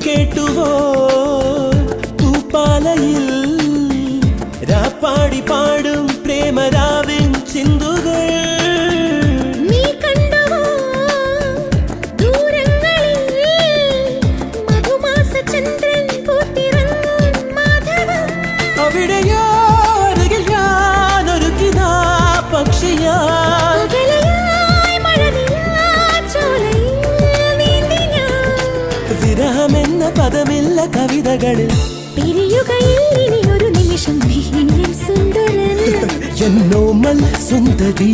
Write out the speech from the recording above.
കേട്ടുവോ പൂപ്പാലയിൽ രാപ്പാടി പാടും പ്രേമരാവിൻ ചിന്തുകൾ അവിടെയോ അരികിൽ ഞാനൊരുക്കിനാ പക്ഷിയാ വിരഹമെന്ന പദമില്ല കവിതകളിൽ ഒരു നിമിഷം സുന്ദരൻ എന്നോമൽ സുന്ദരി